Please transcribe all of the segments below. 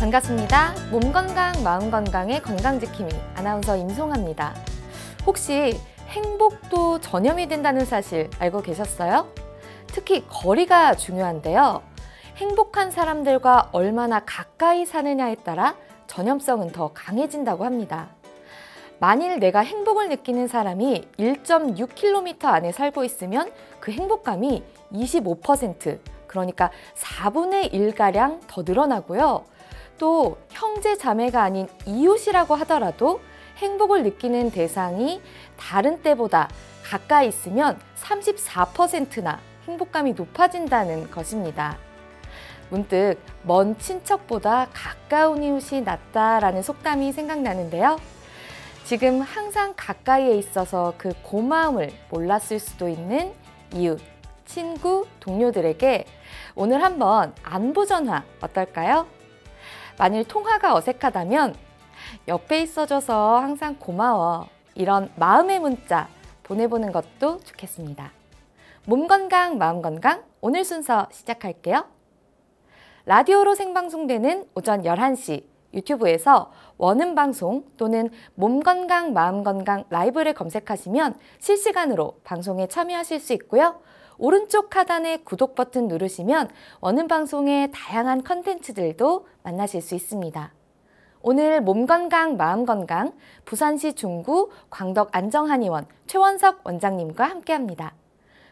반갑습니다. 몸 건강, 마음 건강의 건강지킴이 아나운서 임송아입니다. 혹시 행복도 전염이 된다는 사실 알고 계셨어요? 특히 거리가 중요한데요. 행복한 사람들과 얼마나 가까이 사느냐에 따라 전염성은 더 강해진다고 합니다. 만일 내가 행복을 느끼는 사람이 1.6km 안에 살고 있으면 그 행복감이 25%, 그러니까 4분의 1가량 더 늘어나고요. 또 형제 자매가 아닌 이웃이라고 하더라도 행복을 느끼는 대상이 다른 때보다 가까이 있으면 34%나 행복감이 높아진다는 것입니다. 문득 먼 친척보다 가까운 이웃이 낫다라는 속담이 생각나는데요. 지금 항상 가까이에 있어서 그 고마움을 몰랐을 수도 있는 이웃, 친구, 동료들에게 오늘 한번 안부 전화 어떨까요? 만일 통화가 어색하다면 옆에 있어줘서 항상 고마워, 이런 마음의 문자 보내보는 것도 좋겠습니다. 몸 건강, 마음 건강, 오늘 순서 시작할게요. 라디오로 생방송되는 오전 11시 유튜브에서 원음방송 또는 몸 건강, 마음 건강 라이브를 검색하시면 실시간으로 방송에 참여하실 수 있고요. 오른쪽 하단에 구독 버튼 누르시면 원음방송의 다양한 컨텐츠들도 만나실 수 있습니다. 오늘 몸 건강, 마음 건강 부산시 중구 광덕 안정한의원 최원석 원장님과 함께합니다.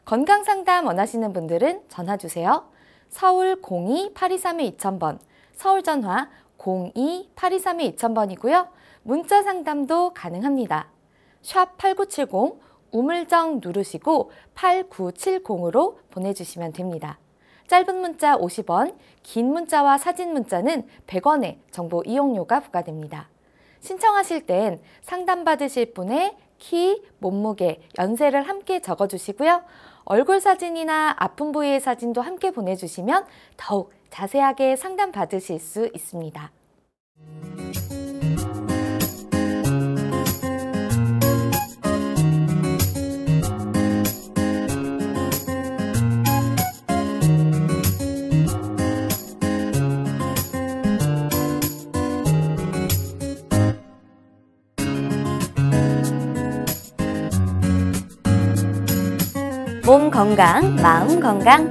건강 상담 원하시는 분들은 전화 주세요. 서울 02-823-2000번, 서울 전화 02-823-2000번이고요. 문자 상담도 가능합니다. 샵 8970 우물정 누르시고 8970으로 보내주시면 됩니다. 짧은 문자 50원, 긴 문자와 사진 문자는 100원의 정보 이용료가 부과됩니다. 신청하실 땐 상담받으실 분의 키, 몸무게, 연세를 함께 적어주시고요. 얼굴 사진이나 아픈 부위의 사진도 함께 보내주시면 더욱 자세하게 상담받으실 수 있습니다. 몸 건강, 마음 건강.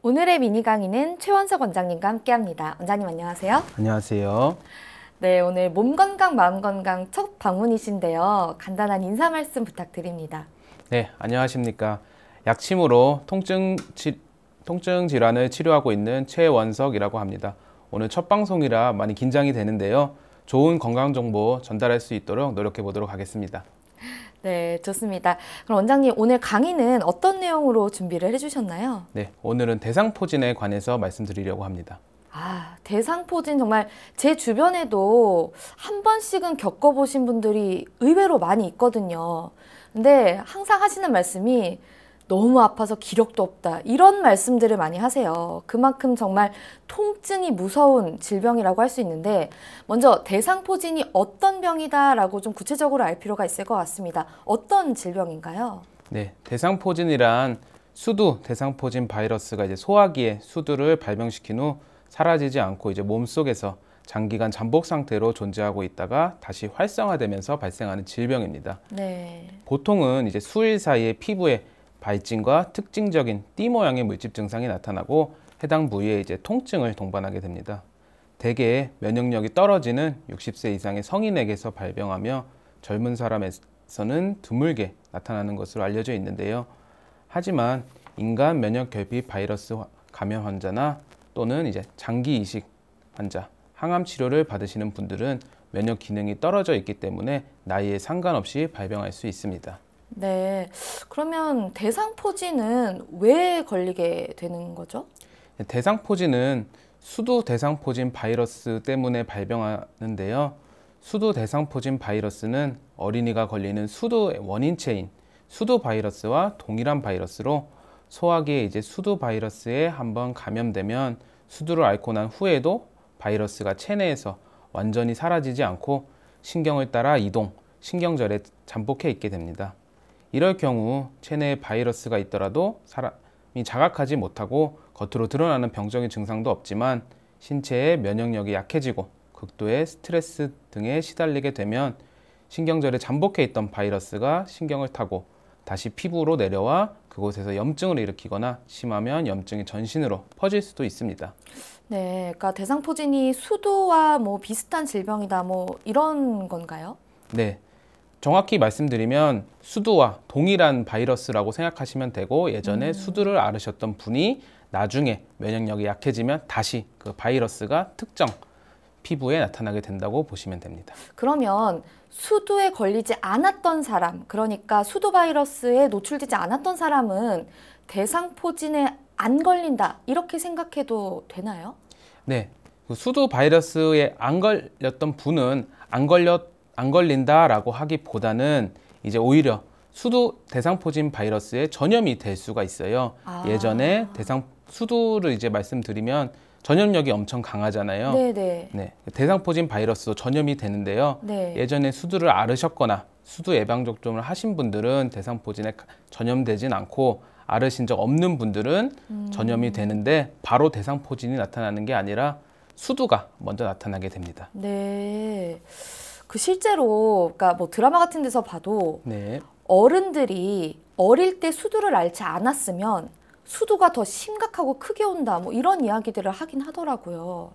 오늘의 미니 강의는 최원석 원장님과 함께합니다. 원장님 안녕하세요. 안녕하세요. 네, 오늘 몸 건강, 마음 건강 첫 방문이신데요. 간단한 인사 말씀 부탁드립니다. 네, 안녕하십니까. 약침으로 통증 질환을 치료하고 있는 최원석이라고 합니다. 오늘 첫 방송이라 많이 긴장이 되는데요. 좋은 건강 정보 전달할 수 있도록 노력해 보도록 하겠습니다. 네, 좋습니다. 그럼 원장님, 오늘 강의는 어떤 내용으로 준비를 해주셨나요? 네, 오늘은 대상포진에 관해서 말씀드리려고 합니다. 대상포진 정말 제 주변에도 한 번씩은 겪어보신 분들이 의외로 많이 있거든요. 근데 항상 하시는 말씀이 너무 아파서 기력도 없다, 이런 말씀들을 많이 하세요. 그만큼 정말 통증이 무서운 질병이라고 할 수 있는데, 먼저 대상포진이 어떤 병이다라고 좀 구체적으로 알 필요가 있을 것 같습니다. 어떤 질병인가요? 네, 대상포진이란 수두 대상포진 바이러스가 이제 소화기에 수두를 발병시킨 후 사라지지 않고 이제 몸속에서 장기간 잠복 상태로 존재하고 있다가 다시 활성화되면서 발생하는 질병입니다. 네. 보통은 이제 수일 사이에 피부에 발진과 특징적인 띠 모양의 물집 증상이 나타나고 해당 부위에 이제 통증을 동반하게 됩니다. 대개 면역력이 떨어지는 60세 이상의 성인에게서 발병하며 젊은 사람에서는 드물게 나타나는 것으로 알려져 있는데요. 하지만 인간 면역 결핍 바이러스 감염 환자나 또는 이제 장기 이식 환자, 항암 치료를 받으시는 분들은 면역 기능이 떨어져 있기 때문에 나이에 상관없이 발병할 수 있습니다. 네, 그러면 대상포진은 왜 걸리게 되는 거죠? 대상포진은 수두 대상포진 바이러스 때문에 발병하는데요. 수두 대상포진 바이러스는 어린이가 걸리는 수두의 원인체인 수두 바이러스와 동일한 바이러스로 소화기에 이제 수두 바이러스에 한번 감염되면 수두를 앓고 난 후에도 바이러스가 체내에서 완전히 사라지지 않고 신경을 따라 이동, 신경절에 잠복해 있게 됩니다. 이럴 경우 체내에 바이러스가 있더라도 사람이 자각하지 못하고 겉으로 드러나는 병적인 증상도 없지만 신체의 면역력이 약해지고 극도의 스트레스 등에 시달리게 되면 신경절에 잠복해 있던 바이러스가 신경을 타고 다시 피부로 내려와 그곳에서 염증을 일으키거나 심하면 염증이 전신으로 퍼질 수도 있습니다. 네, 그러니까 대상포진이 수두와 뭐 비슷한 질병이다, 뭐 이런 건가요? 네, 정확히 말씀드리면 수두와 동일한 바이러스라고 생각하시면 되고 예전에 수두를 앓으셨던 분이 나중에 면역력이 약해지면 다시 그 바이러스가 특정 피부에 나타나게 된다고 보시면 됩니다. 그러면 수두에 걸리지 않았던 사람, 그러니까 수두 바이러스에 노출되지 않았던 사람은 대상포진에 안 걸린다, 이렇게 생각해도 되나요? 네, 그 수두 바이러스에 안 걸렸던 분은 안 걸린다라고 하기보다는 이제 오히려 수두 대상포진 바이러스에 전염이 될 수가 있어요. 예전에 수두를 이제 말씀드리면 전염력이 엄청 강하잖아요. 네네. 네, 대상포진 바이러스도 전염이 되는데요. 네. 예전에 수두를 앓으셨거나 수두 예방접종을 하신 분들은 대상포진에 전염되진 않고 앓으신 적 없는 분들은 전염이 되는데 바로 대상포진이 나타나는 게 아니라 수두가 먼저 나타나게 됩니다. 네. 그 실제로 그러니까 뭐 드라마 같은 데서 봐도 네. 어른들이 어릴 때 수두를 앓지 않았으면 수두가 더 심각하고 크게 온다, 뭐 이런 이야기들을 하긴 하더라고요.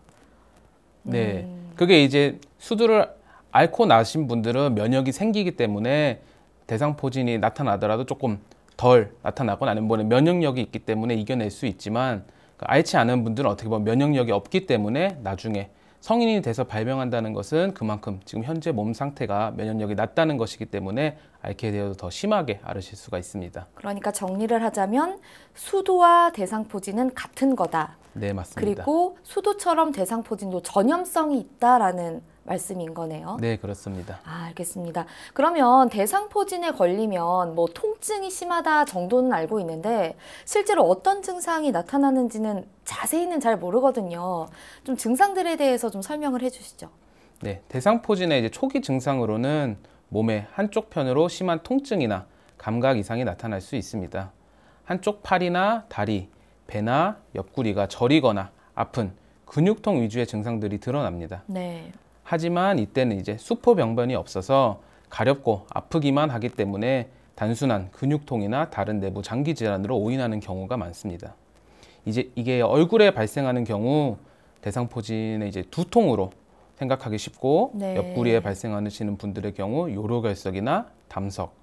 네. 그게 이제 수두를 앓고 나신 분들은 면역이 생기기 때문에 대상포진이 나타나더라도 조금 덜 나타나거나 아니면 면역력이 있기 때문에 이겨낼 수 있지만 앓지 않은 분들은 어떻게 보면 면역력이 없기 때문에 나중에 성인이 돼서 발병한다는 것은 그만큼 지금 현재 몸 상태가 면역력이 낮다는 것이기 때문에 앓게 되어도 더 심하게 앓으실 수가 있습니다. 그러니까 정리를 하자면 수두와 대상포진은 같은 거다. 네, 맞습니다. 그리고 수두처럼 대상포진도 전염성이 있다라는 말씀인 거네요. 네, 그렇습니다. 알겠습니다. 그러면 대상포진에 걸리면 뭐 통증이 심하다 정도는 알고 있는데 실제로 어떤 증상이 나타나는지는 자세히는 잘 모르거든요. 좀 증상들에 대해서 좀 설명을 해주시죠. 네, 대상포진의 이제 초기 증상으로는 몸의 한쪽 편으로 심한 통증이나 감각 이상이 나타날 수 있습니다. 한쪽 팔이나 다리, 배나 옆구리가 저리거나 아픈 근육통 위주의 증상들이 드러납니다. 네. 하지만 이때는 이제 수포병변이 없어서 가렵고 아프기만 하기 때문에 단순한 근육통이나 다른 내부 장기 질환으로 오인하는 경우가 많습니다. 이제 이게 얼굴에 발생하는 경우 대상포진의 이제 두통으로 생각하기 쉽고 네. 옆구리에 발생하시는 분들의 경우 요로결석이나 담석,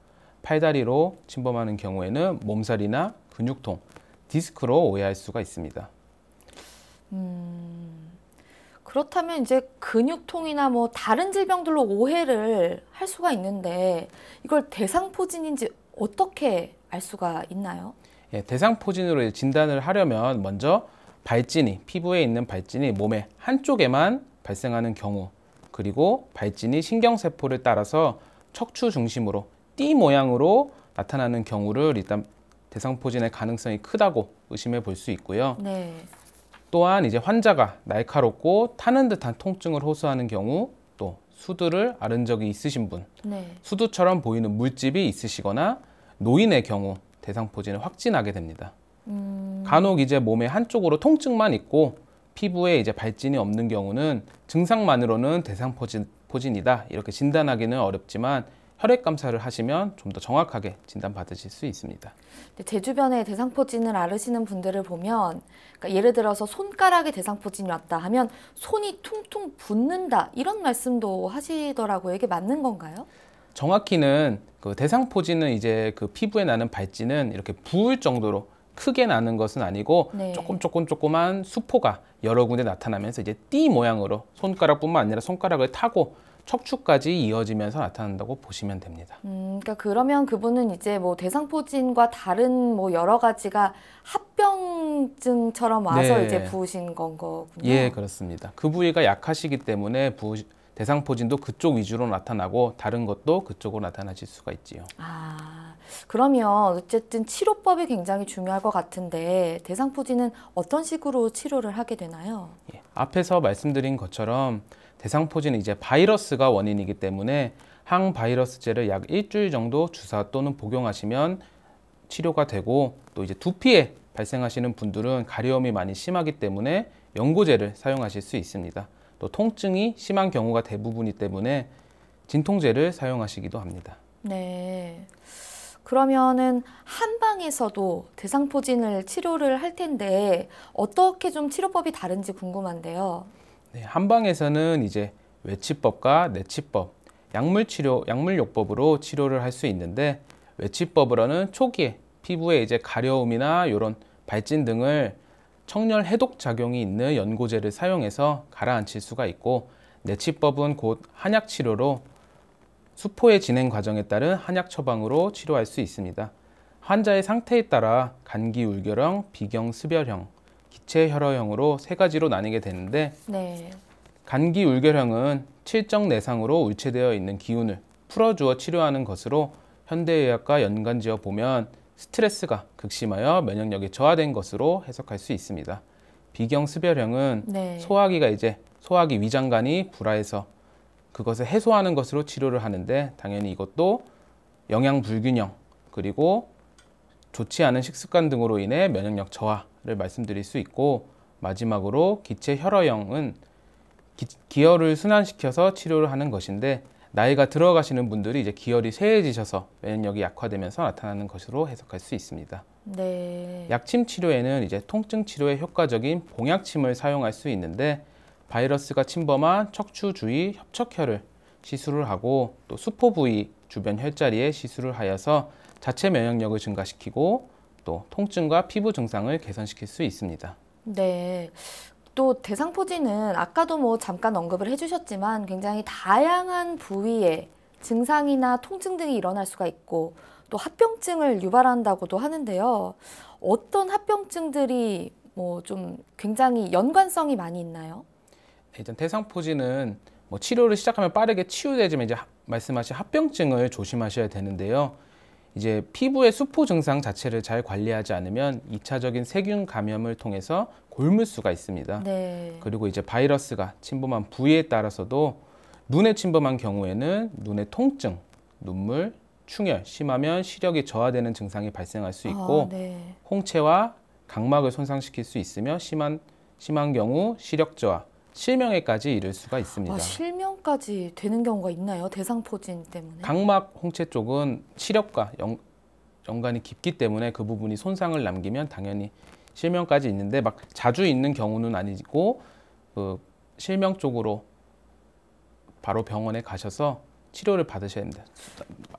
팔다리로 침범하는 경우에는 몸살이나 근육통, 디스크로 오해할 수가 있습니다. 그렇다면 이제 근육통이나 뭐 다른 질병들로 오해를 할 수가 있는데 이걸 대상포진인지 어떻게 알 수가 있나요? 예, 대상포진으로 진단을 하려면 먼저 발진이, 피부에 있는 발진이 몸의 한쪽에만 발생하는 경우, 그리고 발진이 신경세포를 따라서 척추 중심으로 띠 모양으로 나타나는 경우를 일단 대상포진의 가능성이 크다고 의심해 볼 수 있고요. 네. 또한 이제 환자가 날카롭고 타는 듯한 통증을 호소하는 경우, 또 수두를 앓은 적이 있으신 분, 네. 수두처럼 보이는 물집이 있으시거나 노인의 경우 대상포진을 확진하게 됩니다. 간혹 이제 몸의 한쪽으로 통증만 있고 피부에 이제 발진이 없는 경우는 증상만으로는 대상포진이다 이렇게 진단하기는 어렵지만 혈액 검사를 하시면 좀 더 정확하게 진단받으실 수 있습니다. 제 주변에 대상포진을 앓으시는 분들을 보면 그러니까 예를 들어서 손가락에 대상포진이 왔다 하면 손이 퉁퉁 붓는다 이런 말씀도 하시더라고요. 이게 맞는 건가요? 정확히는 그 대상포진은 이제 그 피부에 나는 발진은 이렇게 부을 정도로 크게 나는 것은 아니고 네. 조그만 수포가 여러 군데 나타나면서 이제 띠 모양으로 손가락뿐만 아니라 손가락을 타고 척추까지 이어지면서 나타난다고 보시면 됩니다. 그러니까 그러면 그분은 이제 뭐 대상포진과 다른 뭐 여러 가지가 합병증처럼 와서 네. 이제 부으신 건 거군요. 예, 그렇습니다. 그 부위가 약하시기 때문에 대상포진도 그쪽 위주로 나타나고 다른 것도 그쪽으로 나타나실 수가 있지요. 그러면 어쨌든 치료법이 굉장히 중요할 것 같은데 대상포진은 어떤 식으로 치료를 하게 되나요? 예. 앞에서 말씀드린 것처럼 대상포진은 이제 바이러스가 원인이기 때문에 항바이러스제를 약 일주일 정도 주사 또는 복용하시면 치료가 되고, 또 이제 두피에 발생하시는 분들은 가려움이 많이 심하기 때문에 연고제를 사용하실 수 있습니다. 또 통증이 심한 경우가 대부분이기 때문에 진통제를 사용하시기도 합니다. 네. 그러면은 한방에서도 대상포진을 치료를 할 텐데 어떻게 좀 치료법이 다른지 궁금한데요. 네, 한방에서는 이제 외치법과 내치법, 약물요법으로 치료를 할 수 있는데, 외치법으로는 초기에 피부에 이제 가려움이나 이런 발진 등을 청열 해독 작용이 있는 연고제를 사용해서 가라앉힐 수가 있고, 내치법은 곧 한약 치료로 수포의 진행 과정에 따른 한약 처방으로 치료할 수 있습니다. 환자의 상태에 따라 간기울결형, 비경습열형, 기체혈허형으로 세 가지로 나뉘게 되는데, 네. 간기울결형은 칠정 내상으로 울체되어 있는 기운을 풀어주어 치료하는 것으로 현대의학과 연관지어 보면 스트레스가 극심하여 면역력이 저하된 것으로 해석할 수 있습니다. 비경습열형은 네. 소화기 위장관이 불화해서 그것을 해소하는 것으로 치료를 하는데, 당연히 이것도 영양 불균형 그리고 좋지 않은 식습관 등으로 인해 면역력 저하를 말씀드릴 수 있고, 마지막으로 기체혈허형은 기혈을 순환시켜서 치료를 하는 것인데, 나이가 들어가시는 분들이 이제 기혈이 쇠해지셔서 면역력이 약화되면서 나타나는 것으로 해석할 수 있습니다. 네. 약침 치료에는 이제 통증 치료에 효과적인 봉약침을 사용할 수 있는데, 바이러스가 침범한 척추 주위 협척혈을 시술을 하고, 또 수포 부위 주변 혈자리에 시술을 하여서 자체 면역력을 증가시키고 또 통증과 피부 증상을 개선시킬 수 있습니다. 네. 또 대상포진은 아까도 뭐 잠깐 언급을 해주셨지만 굉장히 다양한 부위에 증상이나 통증 등이 일어날 수가 있고 또 합병증을 유발한다고도 하는데요. 어떤 합병증들이 뭐 좀 굉장히 연관성이 많이 있나요? 일단 대상포진은 뭐 치료를 시작하면 빠르게 치유되지만 이제 말씀하신 합병증을 조심하셔야 되는데요. 이제 피부의 수포 증상 자체를 잘 관리하지 않으면 2차적인 세균 감염을 통해서 곪을 수가 있습니다. 네. 그리고 이제 바이러스가 침범한 부위에 따라서도 눈에 침범한 경우에는 눈의 통증, 눈물, 충혈, 심하면 시력이 저하되는 증상이 발생할 수 있고, 네. 홍채와 각막을 손상시킬 수 있으며 심한 경우 시력 저하, 실명에까지 이를 수가 있습니다. 실명까지 되는 경우가 있나요? 대상포진 때문에? 각막 홍채 쪽은 시력과 연관이 깊기 때문에 그 부분이 손상을 남기면 당연히 실명까지 있는데, 막 자주 있는 경우는 아니고 그 실명 쪽으로 바로 병원에 가셔서 치료를 받으셔야 됩니다.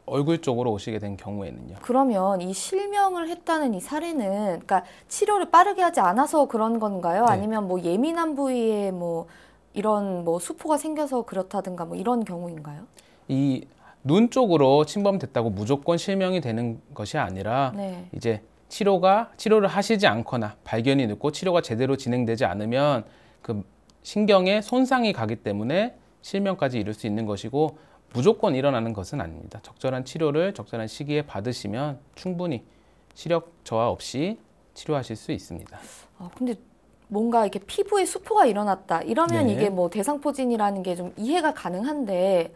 얼굴 쪽으로 오시게 된 경우에는요. 그러면 이 실명을 했다는 이 사례는 그러니까 치료를 빠르게 하지 않아서 그런 건가요? 네. 아니면 뭐 예민한 부위에 뭐 이런 뭐 수포가 생겨서 그렇다든가 뭐 이런 경우인가요? 이 눈 쪽으로 침범됐다고 무조건 실명이 되는 것이 아니라 네. 이제 치료를 하시지 않거나 발견이 늦고 치료가 제대로 진행되지 않으면 그 신경에 손상이 가기 때문에 실명까지 이룰 수 있는 것이고, 무조건 일어나는 것은 아닙니다. 적절한 치료를 적절한 시기에 받으시면 충분히 시력 저하 없이 치료하실 수 있습니다. 근데 뭔가 이렇게 피부에 수포가 일어났다 이러면 네. 이게 뭐 대상포진이라는 게 좀 이해가 가능한데,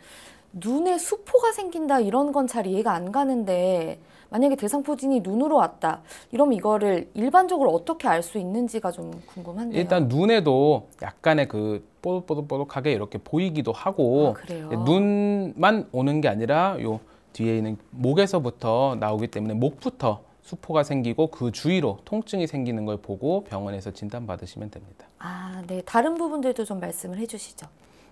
눈에 수포가 생긴다 이런 건 잘 이해가 안 가는데, 만약에 대상포진이 눈으로 왔다 이러면 이거를 일반적으로 어떻게 알 수 있는지가 좀 궁금한데요. 일단 눈에도 약간의 그 뽀득뽀득하게 이렇게 보이기도 하고, 그래요? 눈만 오는 게 아니라 요 뒤에 있는 목에서부터 나오기 때문에 목부터 수포가 생기고 그 주위로 통증이 생기는 걸 보고 병원에서 진단받으시면 됩니다. 네. 다른 부분들도 좀 말씀을 해주시죠.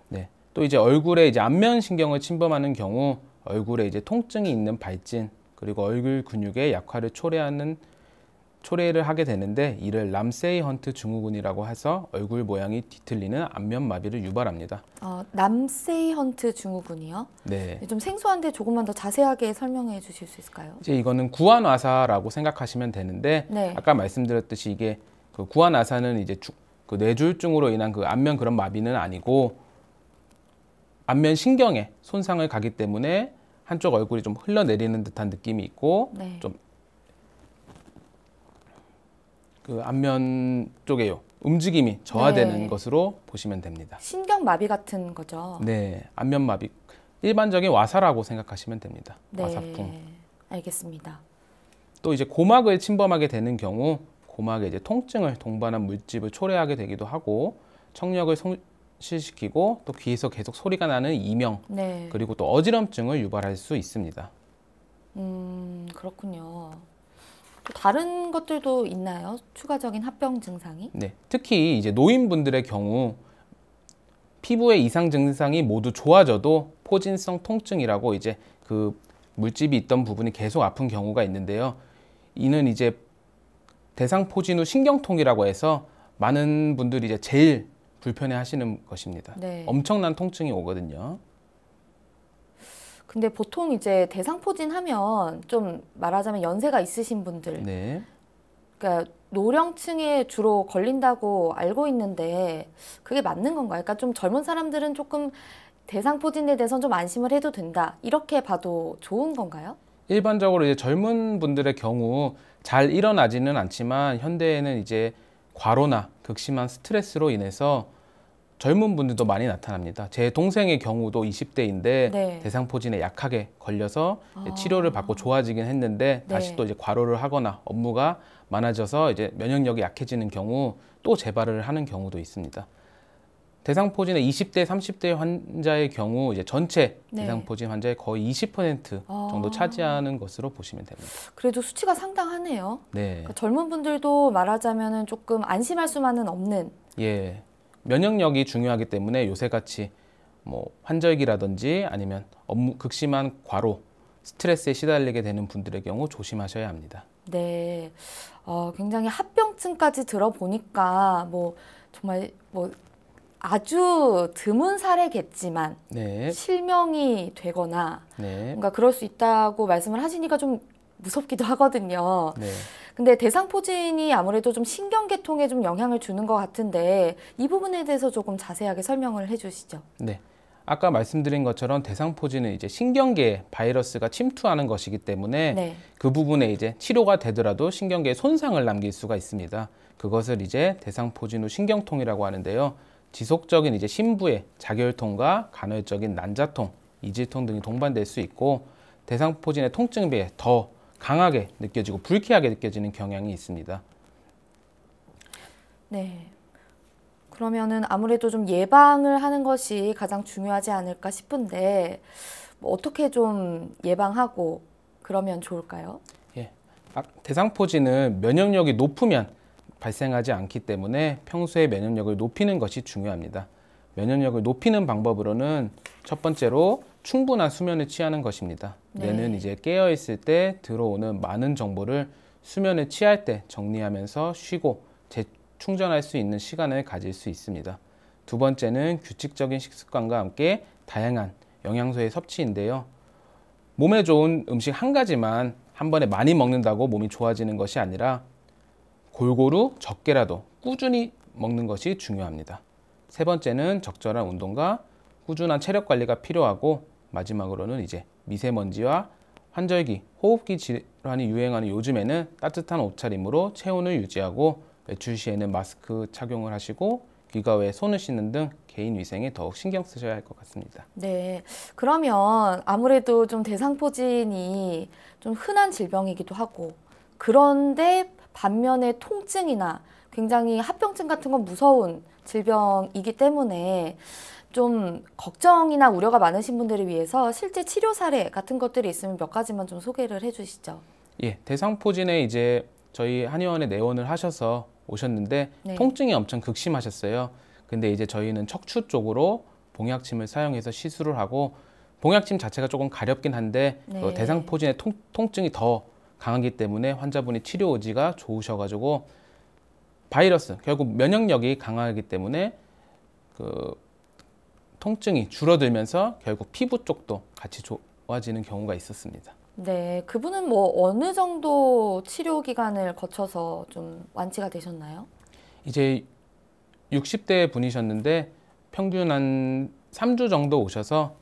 네. 또 이제 얼굴에 이제 안면 신경을 침범하는 경우 얼굴에 이제 통증이 있는 발진, 그리고 얼굴 근육의 약화를 초래를 하게 되는데, 이를 람세이 헌트 증후군이라고 해서 얼굴 모양이 뒤틀리는 안면 마비를 유발합니다. 람세이 헌트 증후군이요? 네. 좀 생소한데 조금만 더 자세하게 설명해 주실 수 있을까요? 이제 이거는 구안와사라고 생각하시면 되는데, 네. 아까 말씀드렸듯이 이게 그 구안와사는 이제 그 뇌졸중으로 인한 그 안면 그런 마비는 아니고, 안면 신경에 손상을 가기 때문에 한쪽 얼굴이 좀 흘러내리는 듯한 느낌이 있고, 네. 좀 그 안면 쪽에요 움직임이 저하되는 네. 것으로 보시면 됩니다. 신경마비 같은 거죠. 네, 안면마비. 일반적인 와사라고 생각하시면 됩니다. 네. 와사풍. 알겠습니다. 또 이제 고막을 침범하게 되는 경우 고막에 이제 통증을 동반한 물집을 초래하게 되기도 하고 청력을 손실시키고 또 귀에서 계속 소리가 나는 이명 네. 그리고 또 어지럼증을 유발할 수 있습니다. 그렇군요. 또 다른 것들도 있나요? 추가적인 합병 증상이? 네, 특히 이제 노인분들의 경우 피부의 이상 증상이 모두 좋아져도 포진성 통증이라고 이제 그 물집이 있던 부분이 계속 아픈 경우가 있는데요. 이는 이제 대상포진 후 신경통이라고 해서 많은 분들이 이제 제일 불편해 하시는 것입니다. 네. 엄청난 통증이 오거든요. 근데 보통 이제 대상포진 하면 좀 말하자면 연세가 있으신 분들, 네. 그러니까 노령층에 주로 걸린다고 알고 있는데 그게 맞는 건가요? 그러니까 좀 젊은 사람들은 조금 대상포진에 대해서는 좀 안심을 해도 된다. 이렇게 봐도 좋은 건가요? 일반적으로 이제 젊은 분들의 경우 잘 일어나지는 않지만 현대에는 이제 과로나 극심한 스트레스로 인해서 젊은 분들도 많이 나타납니다. 제 동생의 경우도 20대인데 네. 대상포진에 약하게 걸려서 치료를 받고 좋아지긴 했는데 네. 다시 또 이제 과로를 하거나 업무가 많아져서 이제 면역력이 약해지는 경우 또 재발을 하는 경우도 있습니다. 대상포진의 20대, 30대 환자의 경우 이제 전체 네. 대상포진 환자의 거의 20% 정도 차지하는 것으로 보시면 됩니다. 그래도 수치가 상당하네요. 네. 그러니까 젊은 분들도 말하자면은 조금 안심할 수만은 없는. 예. 면역력이 중요하기 때문에 요새같이 뭐 환절기라든지 아니면 업무 극심한 과로, 스트레스에 시달리게 되는 분들의 경우 조심하셔야 합니다. 네. 굉장히 합병증까지 들어보니까 뭐 정말 뭐 아주 드문 사례겠지만 네. 실명이 되거나 네. 뭔가 그럴 수 있다고 말씀을 하시니까 좀 무섭기도 하거든요. 네. 근데 대상포진이 아무래도 좀 신경계통에 좀 영향을 주는 것 같은데 이 부분에 대해서 조금 자세하게 설명을 해주시죠. 네. 아까 말씀드린 것처럼 대상포진은 이제 신경계에 바이러스가 침투하는 것이기 때문에 네. 그 부분에 이제 치료가 되더라도 신경계에 손상을 남길 수가 있습니다. 그것을 이제 대상포진 후 신경통이라고 하는데요. 지속적인 이제 심부의 자결통과 간헐적인 난자통, 이질통 등이 동반될 수 있고 대상포진의 통증에 비해 더 강하게 느껴지고 불쾌하게 느껴지는 경향이 있습니다. 네. 그러면은 아무래도 좀 예방을 하는 것이 가장 중요하지 않을까 싶은데 뭐 어떻게 좀 예방하고 그러면 좋을까요? 예. 대상포진은 면역력이 높으면 발생하지 않기 때문에 평소에 면역력을 높이는 것이 중요합니다. 면역력을 높이는 방법으로는 첫 번째로 충분한 수면을 취하는 것입니다. 네. 뇌는 이제 깨어 있을 때 들어오는 많은 정보를 수면을 취할 때 정리하면서 쉬고 재충전할 수 있는 시간을 가질 수 있습니다. 두 번째는 규칙적인 식습관과 함께 다양한 영양소의 섭취인데요. 몸에 좋은 음식 한 가지만 한 번에 많이 먹는다고 몸이 좋아지는 것이 아니라 골고루 적게라도 꾸준히 먹는 것이 중요합니다. 세 번째는 적절한 운동과 꾸준한 체력 관리가 필요하고 마지막으로는 이제 미세먼지와 환절기, 호흡기 질환이 유행하는 요즘에는 따뜻한 옷차림으로 체온을 유지하고 외출 시에는 마스크 착용을 하시고 귀가 외에 손을 씻는 등 개인 위생에 더욱 신경 쓰셔야 할 것 같습니다. 네. 그러면 아무래도 좀 대상포진이 좀 흔한 질병이기도 하고 그런데 반면에 통증이나 굉장히 합병증 같은 건 무서운 질병이기 때문에 좀 걱정이나 우려가 많으신 분들을 위해서 실제 치료 사례 같은 것들이 있으면 몇 가지만 좀 소개를 해주시죠. 예, 대상포진에 이제 저희 한의원에 내원을 하셔서 오셨는데 네. 통증이 엄청 극심하셨어요. 근데 이제 저희는 척추 쪽으로 봉약침을 사용해서 시술을 하고 봉약침 자체가 조금 가렵긴 한데 네. 대상포진의 통증이 더 강하기 때문에 환자분이 치료 의지가 좋으셔가지고 바이러스, 결국 면역력이 강하기 때문에 그 통증이 줄어들면서 결국 피부 쪽도 같이 좋아지는 경우가 있었습니다. 네, 그분은 뭐 어느 정도 치료 기간을 거쳐서 좀 완치가 되셨나요? 이제 60대 분이셨는데 평균 한 3주 정도 오셔서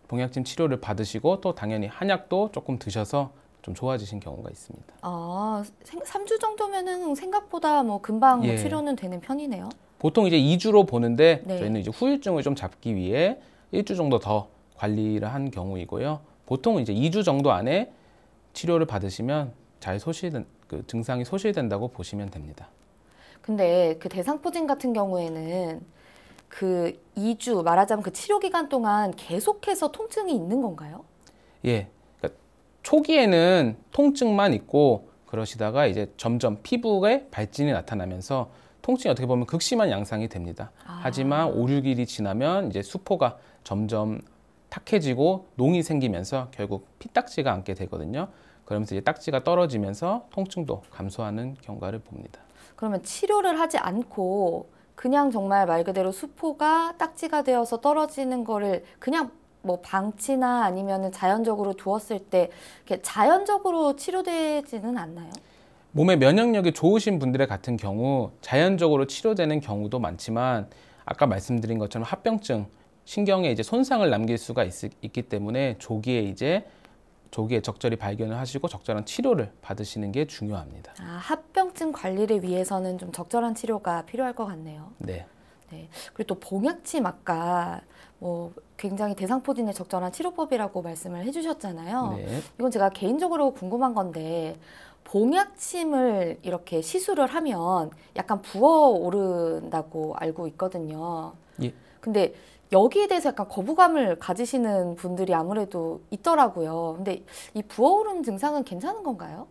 봉약침 치료를 받으시고 또 당연히 한약도 조금 드셔서 좀 좋아지신 경우가 있습니다. 아, 3주 정도면은 생각보다 뭐 금방 예. 치료는 되는 편이네요. 보통 이제 2주로 보는데 네. 저희는 이제 후유증을 좀 잡기 위해 1주 정도 더 관리를 한 경우이고요. 보통 이제 2주 정도 안에 치료를 받으시면 잘 그 증상이 소실된다고 보시면 됩니다. 근데 그 대상포진 같은 경우에는 그 2주 말하자면 그 치료 기간 동안 계속해서 통증이 있는 건가요? 예. 그러니까 초기에는 통증만 있고 그러시다가 이제 점점 피부에 발진이 나타나면서 통증이 어떻게 보면 극심한 양상이 됩니다. 하지만 5, 6일이 지나면 이제 수포가 점점 탁해지고 농이 생기면서 결국 피딱지가 앉게 되거든요. 그러면서 이제 딱지가 떨어지면서 통증도 감소하는 경과를 봅니다. 그러면 치료를 하지 않고 그냥 정말 말 그대로 수포가 딱지가 되어서 떨어지는 거를 그냥 뭐 방치나 아니면은 자연적으로 두었을 때 이렇게 자연적으로 치료되지는 않나요? 몸의 면역력이 좋으신 분들의 같은 경우 자연적으로 치료되는 경우도 많지만 아까 말씀드린 것처럼 합병증, 신경에 이제 손상을 남길 수가 있기 때문에 조기에 적절히 발견을 하시고 적절한 치료를 받으시는 게 중요합니다. 아, 합병증 관리를 위해서는 좀 적절한 치료가 필요할 것 같네요. 네. 네. 그리고 또 봉약침 아까 뭐 굉장히 대상포진의 적절한 치료법이라고 말씀을 해주셨잖아요. 네. 이건 제가 개인적으로 궁금한 건데 봉약침을 이렇게 시술을 하면 약간 부어오른다고 알고 있거든요. 예. 근데 여기에 대해서 약간 거부감을 가지시는 분들이 아무래도 있더라고요. 근데 이 부어오름 증상은 괜찮은 건가요?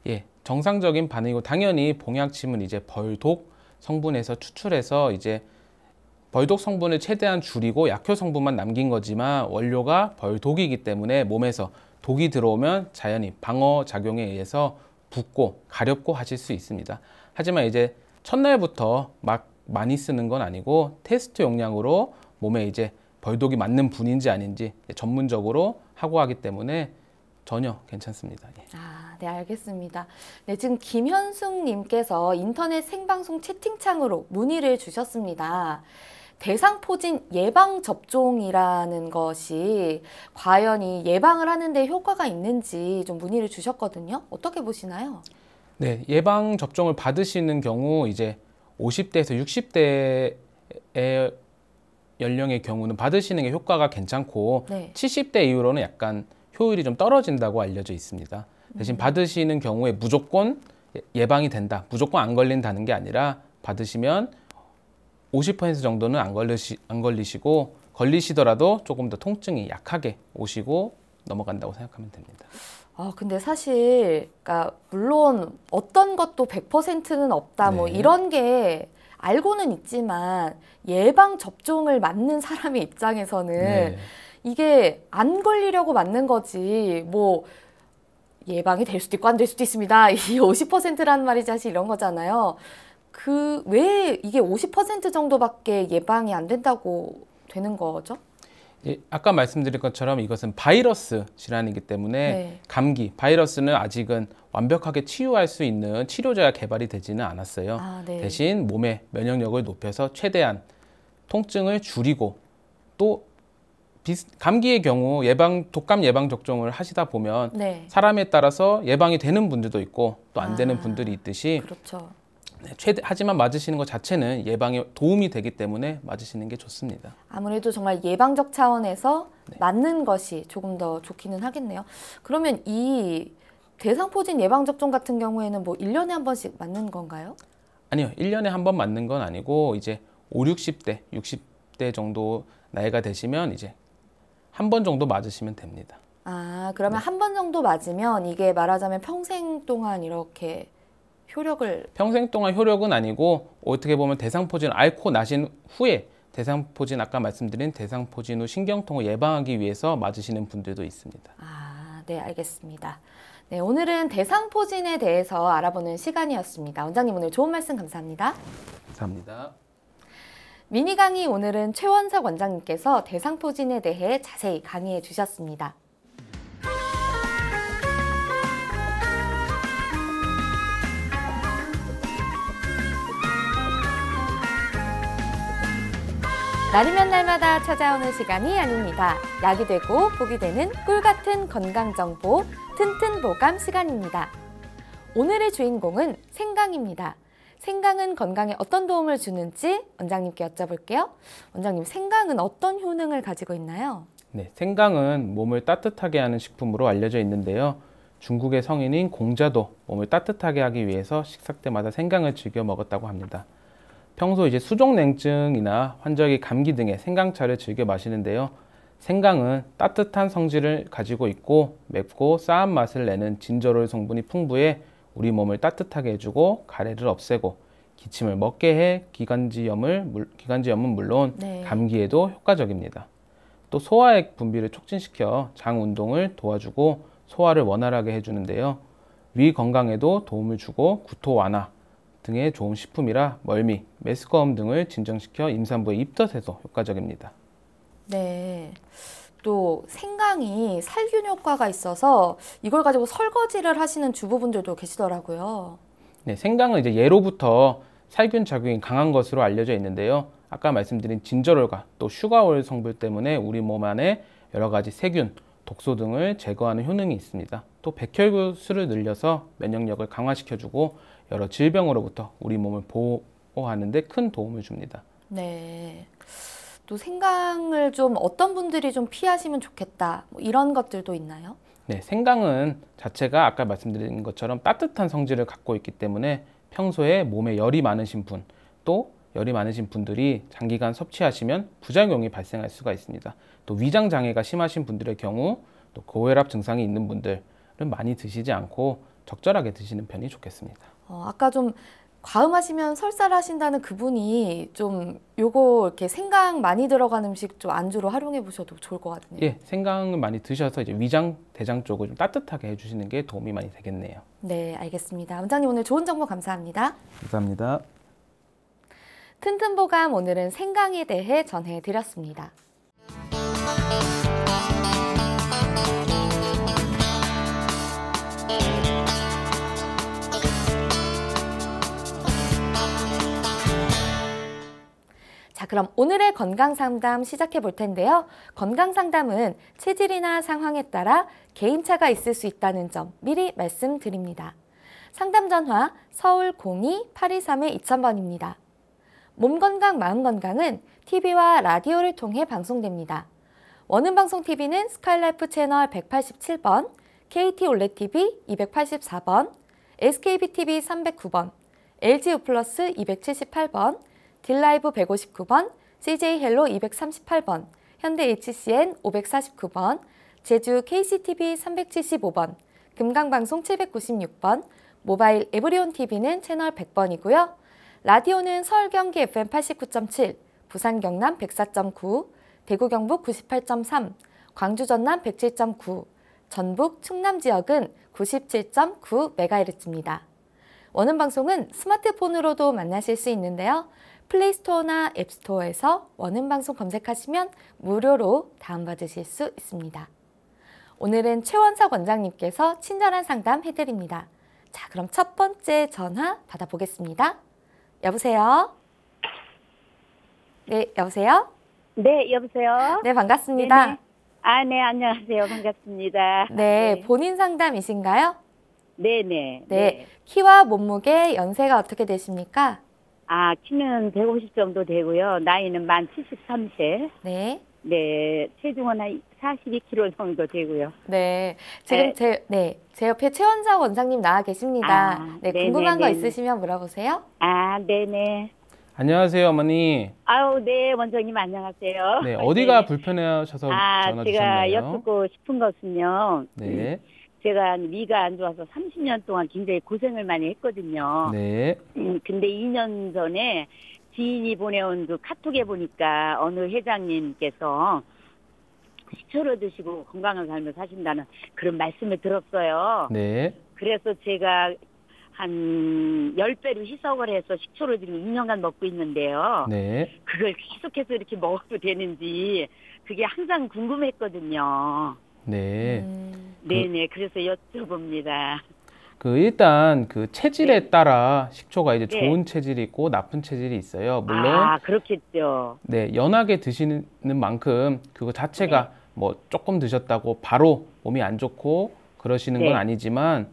예, 정상적인 반응이고 당연히 봉약침은 이제 벌독 성분에서 추출해서 이제 벌독 성분을 최대한 줄이고 약효 성분만 남긴 거지만 원료가 벌독이기 때문에 몸에서 독이 들어오면 자연히 방어 작용에 의해서 붓고 가렵고 하실 수 있습니다. 하지만 이제 첫날부터 막 많이 쓰는 건 아니고 테스트 용량으로 몸에 이제 벌독이 맞는 분인지 아닌지 전문적으로 하고 하기 때문에 전혀 괜찮습니다. 예. 아, 네, 알겠습니다. 네, 지금 김현숙 님께서 인터넷 생방송 채팅창으로 문의를 주셨습니다. 대상포진 예방접종이라는 것이 과연 이 예방을 하는데 효과가 있는지 좀 문의를 주셨거든요. 어떻게 보시나요? 네, 예방접종을 받으시는 경우 이제 50대에서 60대의 연령의 경우는 받으시는 게 효과가 괜찮고 네. 70대 이후로는 약간 효율이 좀 떨어진다고 알려져 있습니다. 대신 받으시는 경우에 무조건 예방이 된다, 무조건 안 걸린다는 게 아니라 받으시면 50% 정도는 안 걸리시고 걸리시더라도 조금 더 통증이 약하게 오시고 넘어간다고 생각하면 됩니다. 근데 사실 그러니까 물론 어떤 것도 100%는 없다 뭐 네. 이런 게 알고는 있지만 예방 접종을 맞는 사람의 입장에서는 네. 이게 안 걸리려고 맞는 거지 뭐 예방이 될 수도 있고 안 될 수도 있습니다. 이 50%라는 말이 사실 이런 거잖아요. 그 왜 이게 50% 정도밖에 예방이 안 된다고 되는 거죠? 예, 아까 말씀드린 것처럼 이것은 바이러스 질환이기 때문에 네. 감기, 바이러스는 아직은 완벽하게 치유할 수 있는 치료제가 개발이 되지는 않았어요. 아, 네. 대신 몸의 면역력을 높여서 최대한 통증을 줄이고 또 감기의 경우 독감 예방 접종을 하시다 보면 네. 사람에 따라서 예방이 되는 분들도 있고 또 안 되는 아, 분들이 있듯이 그렇죠. 네, 하지만 맞으시는 것 자체는 예방에 도움이 되기 때문에 맞으시는 게 좋습니다. 아무래도 정말 예방적 차원에서 네. 맞는 것이 조금 더 좋기는 하겠네요. 그러면 이 대상포진 예방접종 같은 경우에는 뭐 1년에 한 번씩 맞는 건가요? 아니요. 1년에 한 번 맞는 건 아니고 이제 5, 60대, 60대 정도 나이가 되시면 이제 한 번 정도 맞으시면 됩니다. 아, 그러면 네. 한 번 정도 맞으면 이게 말하자면 평생 동안 이렇게 효력을 평생 동안 효력은 아니고 어떻게 보면 대상포진을 앓고 나신 후에 아까 말씀드린 대상포진 후 신경통을 예방하기 위해서 맞으시는 분들도 있습니다. 아, 네, 알겠습니다. 네, 오늘은 대상포진에 대해서 알아보는 시간이었습니다. 원장님 오늘 좋은 말씀 감사합니다. 감사합니다. 미니 강의 오늘은 최원석 원장님께서 대상포진에 대해 자세히 강의해 주셨습니다. 날이면 날마다 찾아오는 시간이 아닙니다. 약이 되고 복이 되는 꿀같은 건강정보 튼튼보감 시간입니다. 오늘의 주인공은 생강입니다. 생강은 건강에 어떤 도움을 주는지 원장님께 여쭤볼게요. 원장님, 생강은 어떤 효능을 가지고 있나요? 네, 생강은 몸을 따뜻하게 하는 식품으로 알려져 있는데요. 중국의 성인인 공자도 몸을 따뜻하게 하기 위해서 식사 때마다 생강을 즐겨 먹었다고 합니다. 평소 이제 수족냉증이나 환절기 감기 등의 생강차를 즐겨 마시는데요. 생강은 따뜻한 성질을 가지고 있고 맵고 싸한 맛을 내는 진저롤 성분이 풍부해 우리 몸을 따뜻하게 해주고 가래를 없애고 기침을 먹게 해 기관지염은 물론 네. 감기에도 효과적입니다. 또 소화액 분비를 촉진시켜 장 운동을 도와주고 소화를 원활하게 해주는데요. 위 건강에도 도움을 주고 구토 완화 등의 좋은 식품이라 멀미, 메스꺼움 등을 진정시켜 임산부의 입덧에도 효과적입니다. 네. 또 생강이 살균 효과가 있어서 이걸 가지고 설거지를 하시는 주부분들도 계시더라고요. 네, 생강은 이제 예로부터 살균 작용이 강한 것으로 알려져 있는데요. 아까 말씀드린 진저롤과 또 슈가올 성분 때문에 우리 몸 안에 여러 가지 세균, 독소 등을 제거하는 효능이 있습니다. 또 백혈구수를 늘려서 면역력을 강화시켜주고 여러 질병으로부터 우리 몸을 보호하는 데 큰 도움을 줍니다. 네. 또 생강을 좀 어떤 분들이 좀 피하시면 좋겠다, 뭐 이런 것들도 있나요? 네, 생강은 자체가 아까 말씀드린 것처럼 따뜻한 성질을 갖고 있기 때문에 평소에 몸에 열이 많으신 분, 또 열이 많으신 분들이 장기간 섭취하시면 부작용이 발생할 수가 있습니다. 또 위장 장애가 심하신 분들의 경우 또 고혈압 증상이 있는 분들은 많이 드시지 않고 적절하게 드시는 편이 좋겠습니다. 아까 좀 과음하시면 설사를 하신다는 그분이 좀 요거 이렇게 생강 많이 들어간 음식 좀 안주로 활용해 보셔도 좋을 것 같네요. 예, 생강을 많이 드셔서 이제 위장, 대장 쪽을 좀 따뜻하게 해주시는 게 도움이 많이 되겠네요. 네, 알겠습니다. 원장님, 오늘 좋은 정보 감사합니다. 감사합니다. 튼튼보감, 오늘은 생강에 대해 전해드렸습니다. 자, 그럼 오늘의 건강상담 시작해 볼 텐데요. 건강상담은 체질이나 상황에 따라 개인차가 있을 수 있다는 점 미리 말씀드립니다. 상담 전화 서울 02-823-2000번입니다. 몸건강, 마음건강은 TV와 라디오를 통해 방송됩니다. 원음방송TV는 스카이라이프 채널 187번, KT 올레TV 284번, SKBTV 309번, LG U+, 278번, 딜라이브 159번, CJ헬로 238번, 현대 HCN 549번, 제주 KCTV 375번, 금강방송 796번, 모바일 에브리온TV는 채널 100번이고요. 라디오는 서울 경기 FM 89.7, 부산 경남 104.9, 대구 경북 98.3, 광주 전남 107.9, 전북 충남 지역은 97.9MHz입니다. 원음방송은 스마트폰으로도 만나실 수 있는데요. 플레이스토어나 앱스토어에서 원음방송 검색하시면 무료로 다운받으실 수 있습니다. 오늘은 최원석 원장님께서 친절한 상담 해드립니다. 자, 그럼 첫 번째 전화 받아보겠습니다. 여보세요? 네, 여보세요? 네, 여보세요? 네, 반갑습니다. 네네. 아, 네, 안녕하세요. 반갑습니다. 네, 본인 상담이신가요? 네네. 네, 키와 몸무게, 연세가 어떻게 되십니까? 아, 키는 150 정도 되고요. 나이는 만 73세. 네. 네, 체중은 한 42kg 정도 되고요. 네, 지금 네. 제 옆에 최원석 원장님 나와 계십니다. 아, 네, 네네, 궁금한 거 네네. 있으시면 물어보세요. 아, 네네. 안녕하세요, 어머니. 아우, 네, 원장님 안녕하세요. 네, 어디가 불편하셔서 전화 제가 주셨나요? 여쭙고 싶은 것은요. 네, 제가 위가 안 좋아서 30년 동안 굉장히 고생을 많이 했거든요. 네, 근데 2년 전에 지인이 보내온 그 카톡에 보니까 어느 회장님께서 식초를 드시고 건강한 삶을 사신다는 그런 말씀을 들었어요. 네, 그래서 제가 한 10배로 희석을 해서 식초를 지금 2년간 먹고 있는데요. 네. 그걸 계속해서 이렇게 먹어도 되는지 그게 항상 궁금했거든요. 네. 네네. 그래서 여쭤봅니다. 일단 그 체질에 네. 따라 식초가 이제 네. 좋은 체질이 있고 나쁜 체질이 있어요. 물론 아, 그렇겠죠. 네, 연하게 드시는 만큼 그거 자체가 네. 뭐 조금 드셨다고 바로 몸이 안 좋고 그러시는 건 네. 아니지만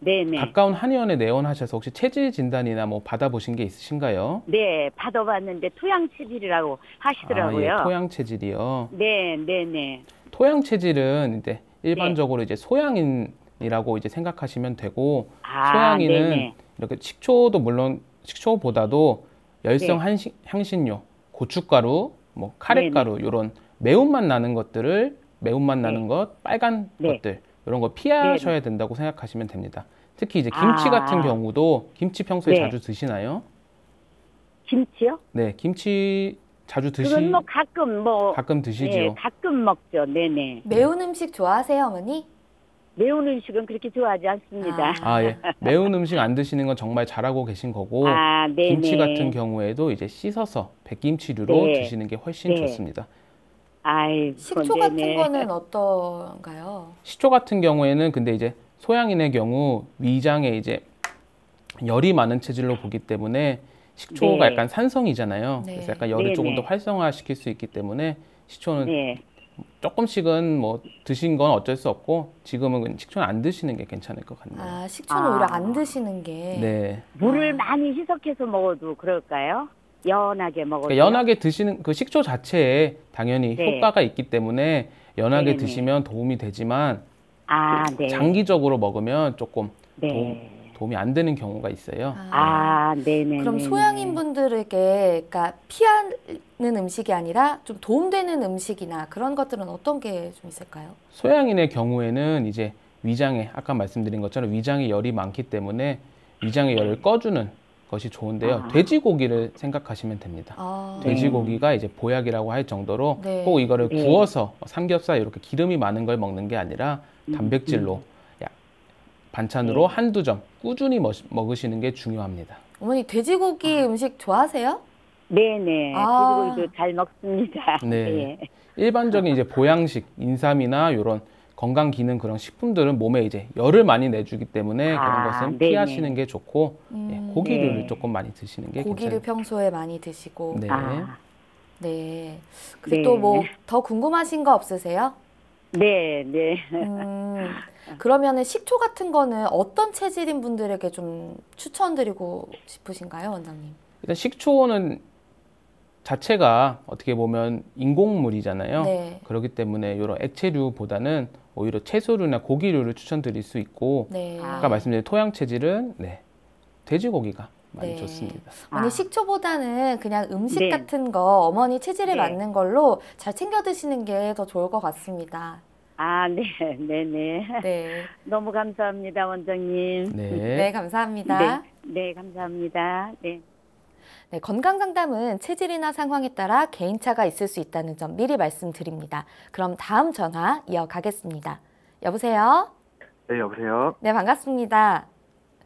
네네. 가까운 한의원에 내원하셔서 혹시 체질 진단이나 뭐 받아보신 게 있으신가요? 네, 받아봤는데 토양 체질이라고 하시더라고요. 아, 예, 토양 체질이요. 네, 네, 네. 토양 체질은 이제 일반적으로 이제 소양인이라고 이제 생각하시면 되고 아, 소양인은 네네. 이렇게 식초도 물론 식초보다도 열성 네. 향신료, 고춧가루, 뭐 카레가루 이런 매운맛 나는 것들을 매운맛 나는 네. 것, 빨간 네. 것들 이런 거 피하셔야 된다고 생각하시면 됩니다. 특히 이제 김치 아. 같은 경우도 김치 평소에 네. 자주 드시나요? 김치요? 네, 김치 자주 그건 뭐 가끔 뭐 가끔 네, 드시지요. 가끔 먹죠. 네네. 매운 음식 좋아하세요, 어머니? 매운 음식은 그렇게 좋아하지 않습니다. 아, 예. 매운 음식 안 드시는 건 정말 잘하고 계신 거고, 아, 네네. 김치 같은 경우에도 이제 씻어서 백김치류로 네. 드시는 게 훨씬 네. 좋습니다. 아이고, 식초 네네. 같은 거는 어떤가요? 식초 같은 경우에는 근데 이제 소양인의 경우 위장에 이제 열이 많은 체질로 보기 때문에 식초가 네. 약간 산성이잖아요. 네. 그래서 약간 열을 조금 네네. 더 활성화시킬 수 있기 때문에 식초는 네. 조금씩은 뭐 드신 건 어쩔 수 없고 지금은 식초는 안 드시는 게 괜찮을 것 같네요. 아, 식초는 아. 오히려 안 드시는 게. 네. 물을 많이 희석해서 먹어도 그럴까요? 연하게 먹어도. 그러니까 연하게 드시는 그 식초 자체에 당연히 네. 효과가 있기 때문에 연하게 네네. 드시면 도움이 되지만 아, 네. 장기적으로 먹으면 조금 네. 도움이 안 되는 경우가 있어요. 아, 네네. 그럼 소양인 분들에게 그러니까 피하는 음식이 아니라 좀 도움되는 음식이나 그런 것들은 어떤 게 좀 있을까요? 소양인의 경우에는 이제 위장에 아까 말씀드린 것처럼 위장에 열이 많기 때문에 위장의 열을 꺼주는 것이 좋은데요. 아. 돼지고기를 생각하시면 됩니다. 아, 돼지고기가 이제 보약이라고 할 정도로 네. 꼭 이거를 네. 구워서 삼겹살 이렇게 기름이 많은 걸 먹는 게 아니라 단백질로 반찬으로 네. 한두 점 꾸준히 먹으시는 게 중요합니다. 어머니 돼지고기 음식 좋아하세요? 네네. 아. 돼지고기도 잘 먹습니다. 네. 일반적인 이제 보양식, 인삼이나 이런 건강 기능 그런 식품들은 몸에 이제 열을 많이 내주기 때문에 그런 아, 것은 네네. 피하시는 게 좋고 고기류를 네. 조금 많이 드시는 게 고기를 괜찮아요. 평소에 많이 드시고. 네. 아, 네. 그리고 네. 또 뭐 더 궁금하신 거 없으세요? 네, 네. 그러면은 식초 같은 거는 어떤 체질인 분들에게 좀 추천드리고 싶으신가요, 원장님? 일단 식초는 자체가 어떻게 보면 인공물이잖아요. 네. 그렇기 때문에 이런 액체류보다는 오히려 채소류나 고기류를 추천드릴 수 있고 네. 아까 말씀드린 토양 체질은 돼지고기가 많이 네. 좋습니다. 어머니 아. 식초보다는 그냥 음식 네. 같은 거 어머니 체질에 네. 맞는 걸로 잘 챙겨 드시는 게 더 좋을 것 같습니다. 아, 네, 네, 네. 네. 너무 감사합니다, 원장님. 네, 감사합니다. 네, 네, 감사합니다. 네. 네, 건강 상담은 체질이나 상황에 따라 개인차가 있을 수 있다는 점 미리 말씀드립니다. 그럼 다음 전화 이어가겠습니다. 여보세요? 네, 여보세요? 네, 반갑습니다.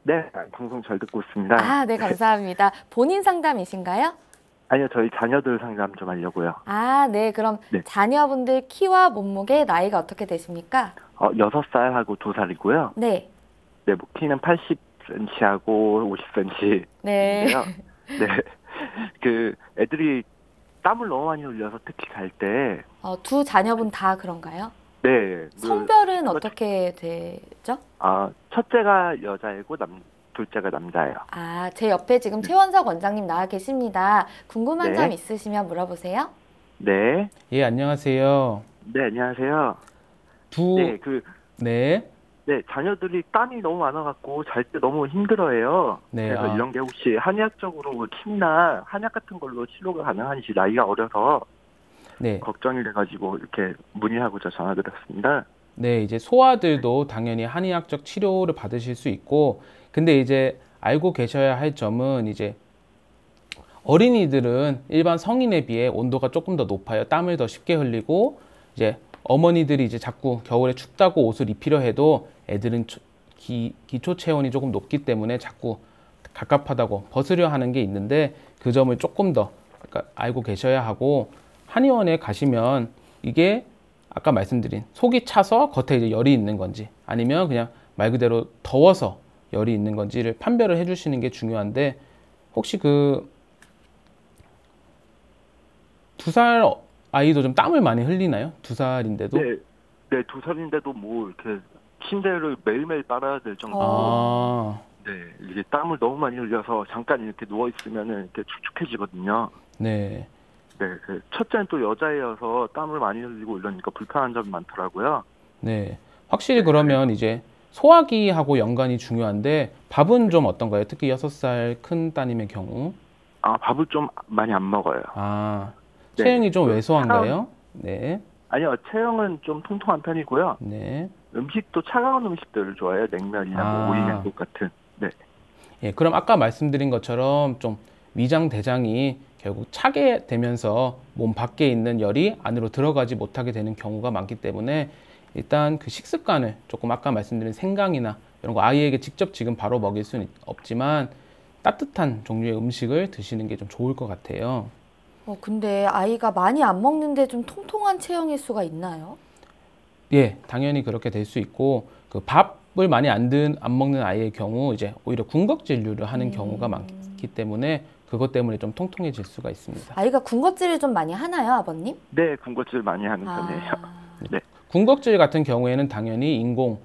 네, 방송 잘 듣고 있습니다. 아, 네, 감사합니다. 본인 상담이신가요? 아니요, 저희 자녀들 상담 좀 하려고요. 아, 네, 그럼 네. 자녀분들 키와 몸무게, 나이가 어떻게 되십니까? 6살하고 2살이고요. 네, 네, 뭐 키는 80cm하고 50cm인데요. 네. 네. 그 애들이 땀을 너무 많이 흘려서 특히 갈 때, 두 자녀분 다 그런가요? 네. 성별은 어떻게 되죠? 첫째가 여자이고 둘째가 남자예요. 아, 제 옆에 지금 최원석 원장님 나와 계십니다. 궁금한 네. 점 있으시면 물어보세요. 네. 예, 안녕하세요. 네, 안녕하세요. 네. 네, 자녀들이 땀이 너무 많아갖고 잘 때 너무 힘들어해요. 네, 그래서 이런 게 혹시 한의학적으로 침이나 한약 같은 걸로 치료가 가능한지 나이가 어려서 네. 걱정이 돼가지고 이렇게 문의하고자 전화드렸습니다. 네, 이제 소아들도 당연히 한의학적 치료를 받으실 수 있고, 근데 이제 알고 계셔야 할 점은 이제 어린이들은 일반 성인에 비해 온도가 조금 더 높아요. 땀을 더 쉽게 흘리고, 이제 어머니들이 이제 자꾸 겨울에 춥다고 옷을 입히려 해도 애들은 기초 체온이 조금 높기 때문에 자꾸 갑갑하다고 벗으려 하는 게 있는데 그 점을 조금 더 알고 계셔야 하고, 한의원에 가시면 이게 아까 말씀드린 속이 차서 겉에 이제 열이 있는 건지 아니면 그냥 말 그대로 더워서 열이 있는 건지를 판별을 해주시는 게 중요한데 혹시 그 2살 아이도 좀 땀을 많이 흘리나요? 2살인데도? 네, 네, 2살인데도 뭐 이렇게 침대를 매일매일 빨아야 될 정도로 아, 네, 이게 땀을 너무 많이 흘려서 잠깐 이렇게 누워 있으면은 이렇게 축축해지거든요. 네. 네, 그 첫째는 또 여자애여서 땀을 많이 흘리고 이러니까 불편한 점이 많더라고요. 네. 확실히 그러면 이제 소화기하고 연관이 중요한데 밥은 좀 어떤가요? 특히 6살 큰 따님의 경우. 아, 밥을 좀 많이 안 먹어요. 아, 네. 체형이 좀 왜소한가요? 네. 아니요, 체형은 좀 통통한 편이고요. 네. 음식도 차가운 음식들을 좋아해요. 냉면이나 아. 뭐 오이 냉국 같은. 네. 예, 그럼 아까 말씀드린 것처럼 좀 위장 대장이 결국 차게 되면서 몸 밖에 있는 열이 안으로 들어가지 못하게 되는 경우가 많기 때문에 일단 그 식습관을 조금 아까 말씀드린 생강이나 이런 거 아이에게 직접 지금 바로 먹일 수는 없지만 따뜻한 종류의 음식을 드시는 게 좀 좋을 것 같아요. 근데 아이가 많이 안 먹는데 좀 통통한 체형일 수가 있나요? 예, 당연히 그렇게 될 수 있고 그 밥을 많이 안 먹는 아이의 경우 이제 오히려 군것질류를 하는 경우가 많기 때문에 그것 때문에 좀 통통해질 수가 있습니다. 아이가 군것질을 좀 많이 하나요, 아버님? 네, 군것질 많이 하는 편이에요. 네. 군것질 같은 경우에는 당연히 인공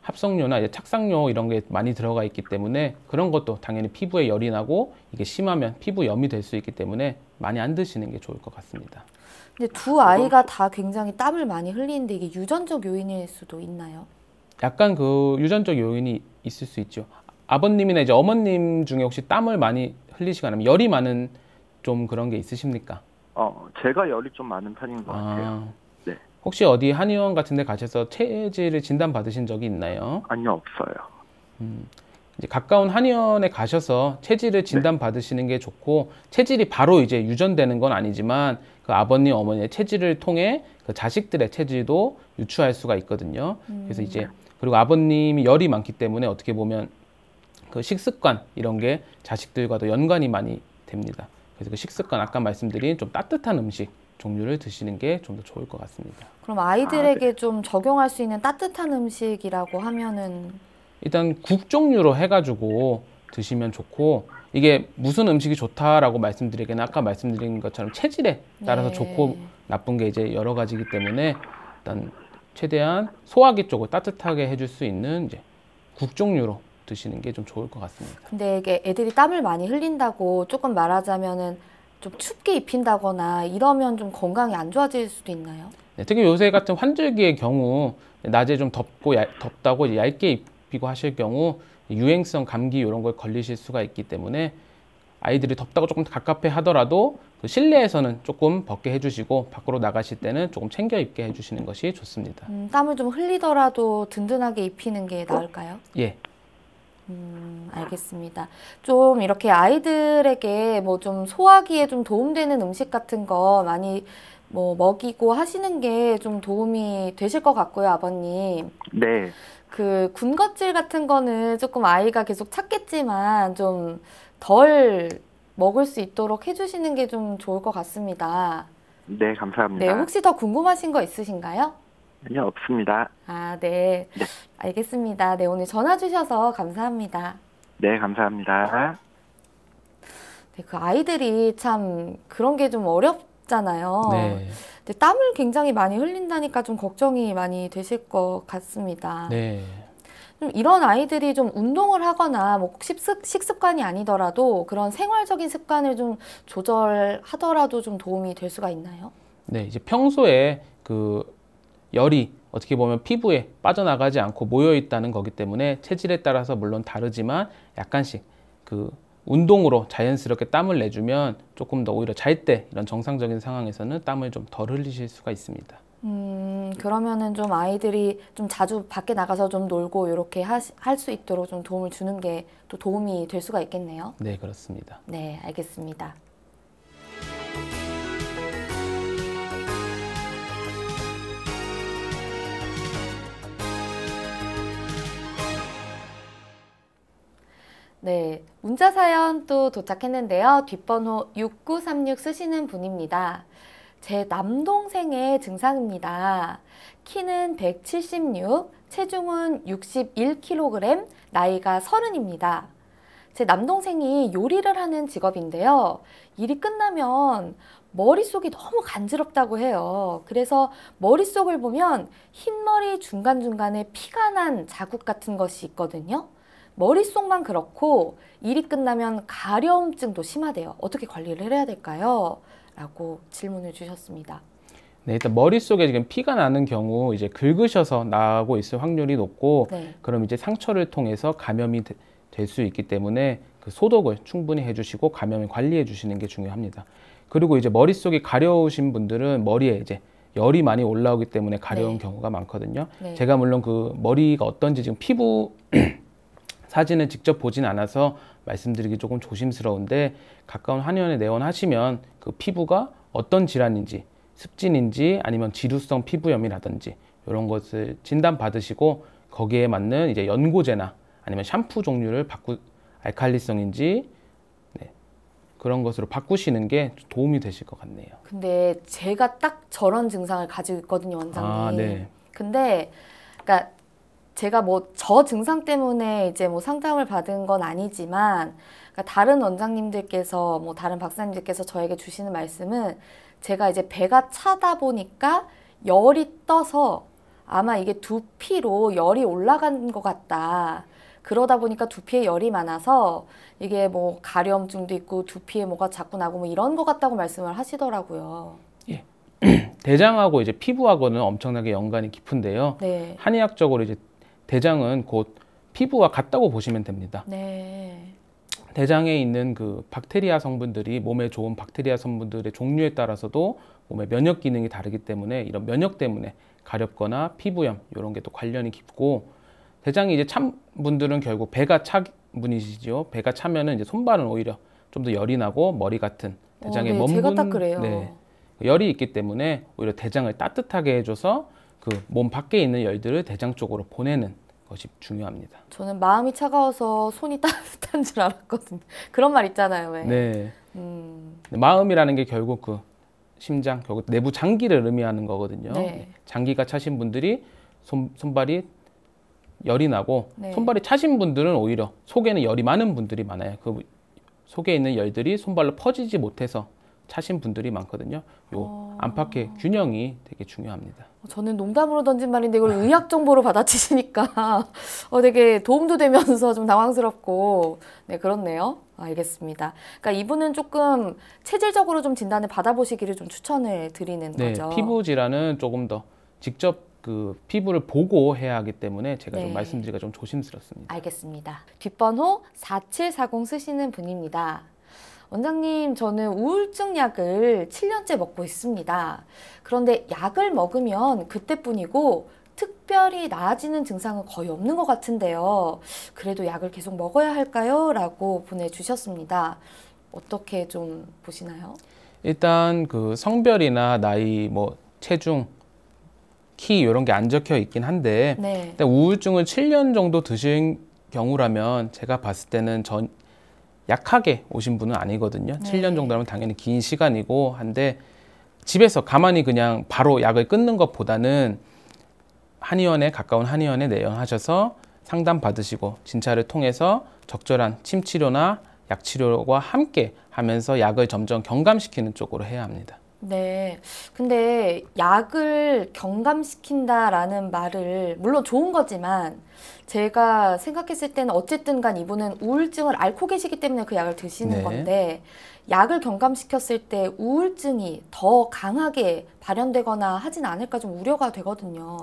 합성료나 이제 착상료 이런 게 많이 들어가 있기 때문에 그런 것도 당연히 피부에 열이 나고 이게 심하면 피부염이 될 수 있기 때문에 많이 안 드시는 게 좋을 것 같습니다. 근데 두 아이가 다 굉장히 땀을 많이 흘리는데 이게 유전적 요인일 수도 있나요? 약간 그 유전적 요인이 있을 수 있죠. 아버님이나 이제 어머님 중에 혹시 땀을 많이 흘리시거나 아니면 열이 많은 좀 그런 게 있으십니까? 제가 열이 좀 많은 편인 것 같아요. 아, 네. 혹시 어디 한의원 같은 데 가셔서 체질을 진단 받으신 적이 있나요? 아니요, 없어요. 이제 가까운 한의원에 가셔서 체질을 진단 받으시는 게 좋고 체질이 바로 이제 유전되는 건 아니지만 그 아버님 어머니의 체질을 통해 그 자식들의 체질도 유추할 수가 있거든요. 그래서 이제 그리고 아버님이 열이 많기 때문에 어떻게 보면 그 식습관 이런 게 자식들과도 연관이 많이 됩니다. 그래서 그 식습관 아까 말씀드린 좀 따뜻한 음식 종류를 드시는 게 좀 더 좋을 것 같습니다. 그럼 아이들에게 좀 적용할 수 있는 따뜻한 음식이라고 하면은 일단 국 종류로 해가지고 드시면 좋고 이게 무슨 음식이 좋다라고 말씀드리기는 아까 말씀드린 것처럼 체질에 따라서 네. 좋고 나쁜 게 이제 여러 가지이기 때문에 일단 최대한 소화기 쪽을 따뜻하게 해줄 수 있는 이제 국 종류로 드시는 게 좀 좋을 것 같습니다. 근데 이게 애들이 땀을 많이 흘린다고 조금 말하자면은 좀 춥게 입힌다거나 이러면 좀 건강이 안 좋아질 수도 있나요? 네, 특히 요새 같은 환절기의 경우 낮에 좀 덥다고 이제 얇게 입히고 하실 경우 유행성 감기 이런 걸 걸리실 수가 있기 때문에 아이들이 덥다고 조금 갑갑해 하더라도 그 실내에서는 조금 벗게 해주시고 밖으로 나가실 때는 조금 챙겨 입게 해주시는 것이 좋습니다. 땀을 좀 흘리더라도 든든하게 입히는 게 나을까요? 예. 알겠습니다. 좀 이렇게 아이들에게 뭐 좀 소화기에 좀 도움되는 음식 같은 거 많이 뭐 먹이고 하시는 게 좀 도움이 되실 것 같고요, 아버님. 네. 그 군것질 같은 거는 조금 아이가 계속 찾겠지만 좀 덜 먹을 수 있도록 해주시는 게 좀 좋을 것 같습니다. 네, 감사합니다. 네, 혹시 더 궁금하신 거 있으신가요? 아니요, 없습니다. 아, 네. 네. 알겠습니다. 네, 오늘 전화 주셔서 감사합니다. 네, 감사합니다. 네, 그 아이들이 참 그런 게 좀 어렵잖아요. 네. 근데 땀을 굉장히 많이 흘린다니까 좀 걱정이 많이 되실 것 같습니다. 네. 좀 이런 아이들이 좀 운동을 하거나 뭐 식습관이 아니더라도 그런 생활적인 습관을 좀 조절하더라도 좀 도움이 될 수가 있나요? 네, 이제 평소에 그 열이 어떻게 보면 피부에 빠져나가지 않고 모여 있다는 거기 때문에 체질에 따라서 물론 다르지만 약간씩 그 운동으로 자연스럽게 땀을 내주면 조금 더 오히려 잘 때 이런 정상적인 상황에서는 땀을 좀 덜 흘리실 수가 있습니다. 그러면은 좀 아이들이 좀 자주 밖에 나가서 좀 놀고 이렇게 할 수 있도록 좀 도움을 주는 게 또 도움이 될 수가 있겠네요. 네, 그렇습니다. 네, 알겠습니다. 네, 문자 사연 또 도착했는데요. 뒷번호 6936 쓰시는 분입니다. 제 남동생의 증상입니다. 키는 176, 체중은 61kg, 나이가 30입니다. 제 남동생이 요리를 하는 직업인데요. 일이 끝나면 머릿속이 너무 간지럽다고 해요. 그래서 머릿속을 보면 흰머리 중간중간에 피가 난 자국 같은 것이 있거든요. 머릿속만 그렇고 일이 끝나면 가려움증도 심하대요. 어떻게 관리를 해야 될까요? 라고 질문을 주셨습니다. 네, 일단 머릿속에 지금 피가 나는 경우 이제 긁으셔서 나고 있을 확률이 높고 네. 그럼 이제 상처를 통해서 감염이 될 수 있기 때문에 그 소독을 충분히 해주시고 감염을 관리해 주시는 게 중요합니다. 그리고 이제 머릿속이 가려우신 분들은 머리에 이제 열이 많이 올라오기 때문에 가려운 네. 경우가 많거든요. 네. 제가 물론 그 머리가 어떤지 지금 피부 사진을 직접 보진 않아서 말씀드리기 조금 조심스러운데 가까운 한의원에 내원하시면 그 피부가 어떤 질환인지 습진인지 아니면 지루성 피부염이라든지 이런 것을 진단 받으시고 거기에 맞는 이제 연고제나 아니면 샴푸 종류를 알칼리성인지 그런 것으로 바꾸시는 게 도움이 되실 것 같네요. 근데 제가 딱 저런 증상을 가지고 있거든요, 원장님. 아, 네. 근데 그러니까 제가 뭐 저 증상 때문에 이제 뭐 상담을 받은 건 아니지만 그러니까 다른 원장님들께서 뭐 다른 박사님들께서 저에게 주시는 말씀은 제가 이제 배가 차다 보니까 열이 떠서 아마 이게 두피로 열이 올라간 것 같다. 그러다 보니까 두피에 열이 많아서 이게 뭐 가려움증도 있고 두피에 뭐가 자꾸 나고 뭐 이런 것 같다고 말씀을 하시더라고요. 예. 대장하고 이제 피부하고는 엄청나게 연관이 깊은데요. 네. 한의학적으로 이제 대장은 곧 피부와 같다고 보시면 됩니다. 네. 대장에 있는 그 박테리아 성분들이 몸에 좋은 박테리아 성분들의 종류에 따라서도 몸의 면역 기능이 다르기 때문에 이런 면역 때문에 가렵거나 피부염 이런 게 또 관련이 깊고 대장이 이제 찬 분들은 결국 배가 차 분이시죠. 배가 차면은 이제 손발은 오히려 좀 더 열이 나고 머리 같은 대장의 네, 먼 제가 딱 분, 그래요. 네, 열이 있기 때문에 오히려 대장을 따뜻하게 해줘서 그 몸 밖에 있는 열들을 대장 쪽으로 보내는 것이 중요합니다. 저는 마음이 차가워서 손이 따뜻한 줄 알았거든요. 그런 말 있잖아요, 왜? 네. 마음이라는 게 결국 그 심장, 결국 내부 장기를 의미하는 거거든요. 네. 장기가 차신 분들이 손발이 열이 나고 네. 손발이 차신 분들은 오히려 속에는 열이 많은 분들이 많아요. 그 속에 있는 열들이 손발로 퍼지지 못해서 차신 분들이 많거든요. 요 안팎의 균형이 되게 중요합니다. 저는 농담으로 던진 말인데 이걸 의학 정보로 받아치시니까 되게 도움도 되면서 좀 당황스럽고 네 그렇네요. 알겠습니다. 그러니까 이분은 조금 체질적으로 좀 진단을 받아보시기를 좀 추천을 드리는 네, 거죠. 피부 질환은 조금 더 직접 그 피부를 보고 해야 하기 때문에 제가 네. 좀 말씀드리기가 좀 조심스럽습니다. 알겠습니다. 뒷번호 4740 쓰시는 분입니다. 원장님, 저는 우울증 약을 7년째 먹고 있습니다. 그런데 약을 먹으면 그때뿐이고 특별히 나아지는 증상은 거의 없는 것 같은데요. 그래도 약을 계속 먹어야 할까요? 라고 보내주셨습니다. 어떻게 좀 보시나요? 일단 그 성별이나 나이, 뭐 체중, 키 이런 게 안 적혀 있긴 한데 네. 일단 우울증을 7년 정도 드신 경우라면 제가 봤을 때는 약하게 오신 분은 아니거든요. 네. 7년 정도라면 당연히 긴 시간이고 한데 집에서 가만히 그냥 바로 약을 끊는 것보다는 가까운 한의원에 내원하셔서 상담 받으시고 진찰을 통해서 적절한 침 치료나 약 치료와 함께 하면서 약을 점점 경감시키는 쪽으로 해야 합니다. 네. 근데 약을 경감시킨다라는 말을 물론 좋은 거지만 제가 생각했을 때는 어쨌든 간 이분은 우울증을 앓고 계시기 때문에 그 약을 드시는 네. 건데 약을 경감시켰을 때 우울증이 더 강하게 발현되거나 하진 않을까 좀 우려가 되거든요.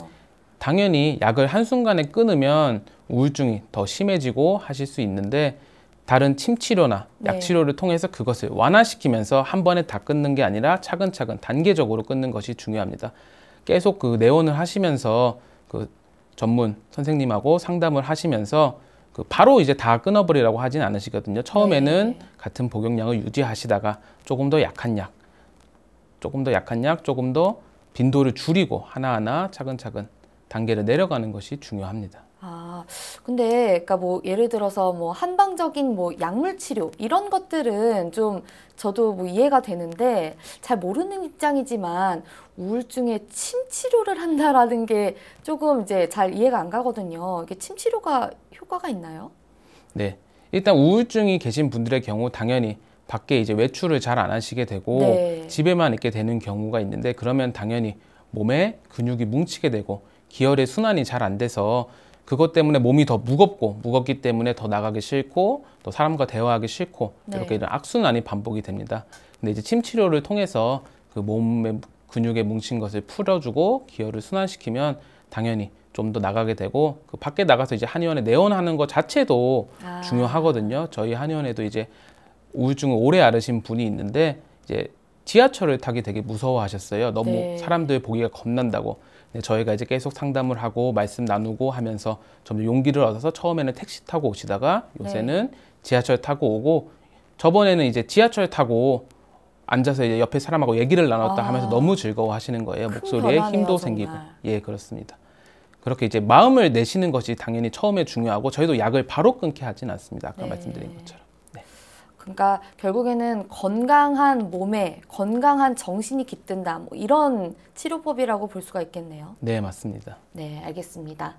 당연히 약을 한순간에 끊으면 우울증이 더 심해지고 하실 수 있는데 다른 침 치료나 약 네. 치료를 통해서 그것을 완화시키면서 한 번에 다 끊는 게 아니라 차근차근 단계적으로 끊는 것이 중요합니다. 계속 그 내원을 하시면서 그 전문 선생님하고 상담을 하시면서 그 바로 이제 다 끊어버리라고 하진 않으시거든요. 처음에는 네. 같은 복용량을 유지하시다가 조금 더 약한 약, 조금 더 빈도를 줄이고 하나하나 차근차근 단계를 내려가는 것이 중요합니다. 아, 근데 그러니까 뭐 예를 들어서 뭐 한방적인 뭐 약물 치료 이런 것들은 좀 저도 뭐 이해가 되는데 잘 모르는 입장이지만 우울증에 침 치료를 한다라는 게 조금 이제 잘 이해가 안 가거든요. 이게 침 치료가 효과가 있나요? 네. 일단 우울증이 계신 분들의 경우 당연히 밖에 이제 외출을 잘 안 하시게 되고 네. 집에만 있게 되는 경우가 있는데 그러면 당연히 몸에 근육이 뭉치게 되고 기혈의 순환이 잘 안 돼서 그것 때문에 몸이 더 무겁기 때문에 더 나가기 싫고 또 사람과 대화하기 싫고 네. 이렇게 이런 악순환이 반복이 됩니다. 근데 이제 침 치료를 통해서 그 몸의 근육에 뭉친 것을 풀어주고 기혈을 순환시키면 당연히 좀 더 나가게 되고 그 밖에 나가서 이제 한의원에 내원하는 것 자체도 중요하거든요. 저희 한의원에도 이제 우울증을 오래 앓으신 분이 있는데 이제 지하철을 타기 되게 무서워하셨어요. 너무 네. 사람들 보기가 겁난다고. 근데 저희가 이제 계속 상담을 하고 말씀 나누고 하면서 점점 용기를 얻어서 처음에는 택시 타고 오시다가 요새는 지하철 타고 오고 저번에는 이제 지하철 타고 앉아서 이제 옆에 사람하고 얘기를 나눴다 하면서 너무 즐거워하시는 거예요. 목소리에 변화네요, 힘도 정말. 생기고. 예, 그렇습니다. 그렇게 이제 마음을 내시는 것이 당연히 처음에 중요하고 저희도 약을 바로 끊게 하진 않습니다. 아까 네. 말씀드린 것처럼. 네. 그러니까 결국에는 건강한 몸에 건강한 정신이 깃든다. 뭐 이런 치료법이라고 볼 수가 있겠네요. 네, 맞습니다. 네, 알겠습니다.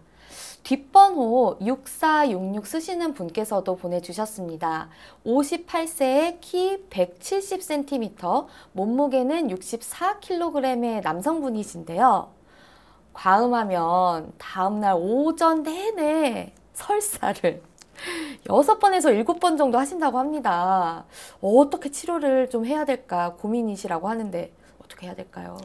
뒷번호 6466 쓰시는 분께서도 보내주셨습니다. 58세에 키 170cm, 몸무게는 64kg의 남성분이신데요. 과음하면 다음날 오전 내내 설사를 6번에서 7번 정도 하신다고 합니다. 어떻게 치료를 좀 해야 될까 고민이시라고 하는데 어떻게 해야 될까요?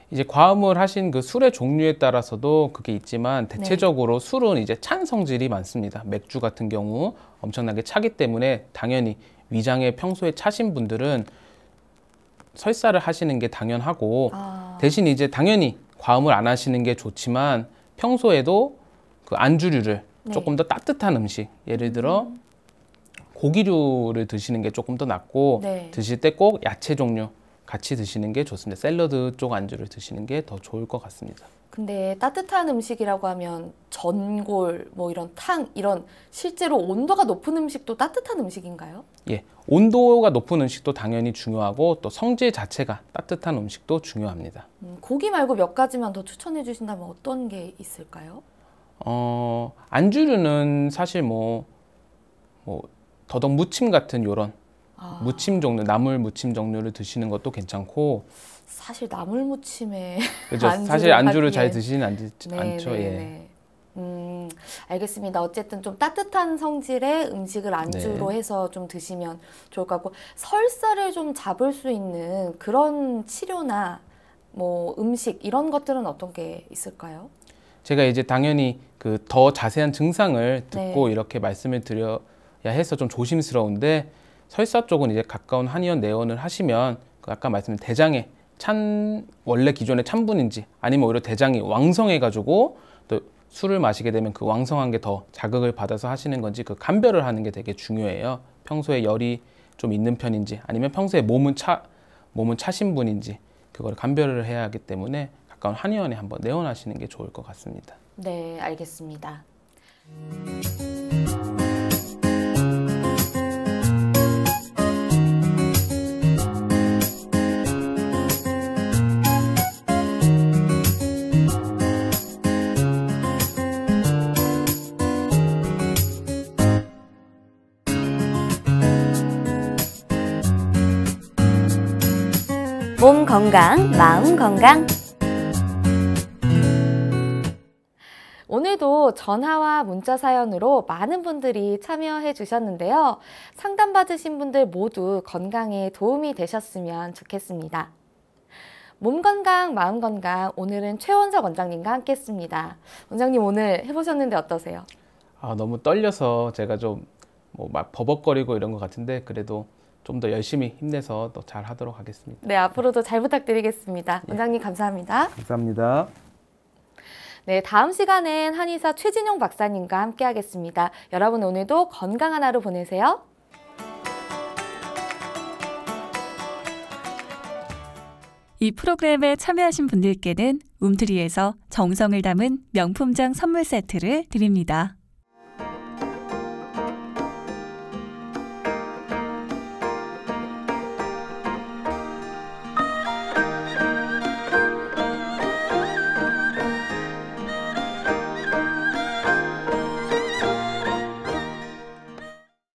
이제 과음을 하신 그 술의 종류에 따라서도 그게 있지만 대체적으로 술은 이제 찬 성질이 많습니다. 맥주 같은 경우 엄청나게 차기 때문에 당연히 위장에 평소에 차신 분들은 설사를 하시는 게 당연하고 대신 이제 당연히 과음을 안 하시는 게 좋지만 평소에도 그 안주류를 조금 더 따뜻한 음식, 예를 들어 고기류를 드시는 게 조금 더 낫고 드실 때 꼭 야채 종류 같이 드시는 게 좋습니다. 샐러드 쪽 안주를 드시는 게 더 좋을 것 같습니다. 근데 따뜻한 음식이라고 하면 전골, 뭐 이런 탕, 이런 실제로 온도가 높은 음식도 따뜻한 음식인가요? 예, 온도가 높은 음식도 당연히 중요하고 또 성질 자체가 따뜻한 음식도 중요합니다. 고기 말고 몇 가지만 더 추천해 주신다면 어떤 게 있을까요? 안주류는 사실 뭐 더덕 무침 같은 요런 무침 종류, 나물 무침 종류를 드시는 것도 괜찮고 사실 나물 무침에 그죠? 사실 안주를 잘 드시진 않죠. 예. 알겠습니다. 어쨌든 좀 따뜻한 성질의 음식을 안주로 해서 좀 드시면 좋을 것 같고 설사를 좀 잡을 수 있는 그런 치료나 뭐 음식 이런 것들은 어떤 게 있을까요? 제가 이제 당연히 그 더 자세한 증상을 듣고 이렇게 말씀을 드려야 해서 좀 조심스러운데 설사 쪽은 이제 가까운 한의원 내원을 하시면 그 아까 말씀드린 대장에 원래 기존의 찬분인지 아니면 오히려 대장이 왕성해가지고 또 술을 마시게 되면 그 왕성한 게 더 자극을 받아서 하시는 건지 그 감별을 하는 게 되게 중요해요. 평소에 열이 좀 있는 편인지 아니면 평소에 몸은 차신 분인지 그걸 감별을 해야 하기 때문에 가까운 한의원에 한번 내원하시는 게 좋을 것 같습니다. 네, 알겠습니다. 몸 건강, 마음 건강. 오늘도 전화와 문자 사연으로 많은 분들이 참여해 주셨는데요. 상담받으신 분들 모두 건강에 도움이 되셨으면 좋겠습니다. 몸 건강, 마음 건강, 오늘은 최원석 원장님과 함께 했습니다. 원장님 오늘 해보셨는데 어떠세요? 너무 떨려서 제가 좀 막 버벅거리고 이런 것 같은데 그래도 좀 더 열심히 힘내서 또 잘 하도록 하겠습니다. 네, 앞으로도 잘 부탁드리겠습니다. 원장님 감사합니다. 감사합니다. 네, 다음 시간엔 한의사 최진용 박사님과 함께 하겠습니다. 여러분 오늘도 건강한 하루 보내세요. 이 프로그램에 참여하신 분들께는 움트리에서 정성을 담은 명품장 선물 세트를 드립니다.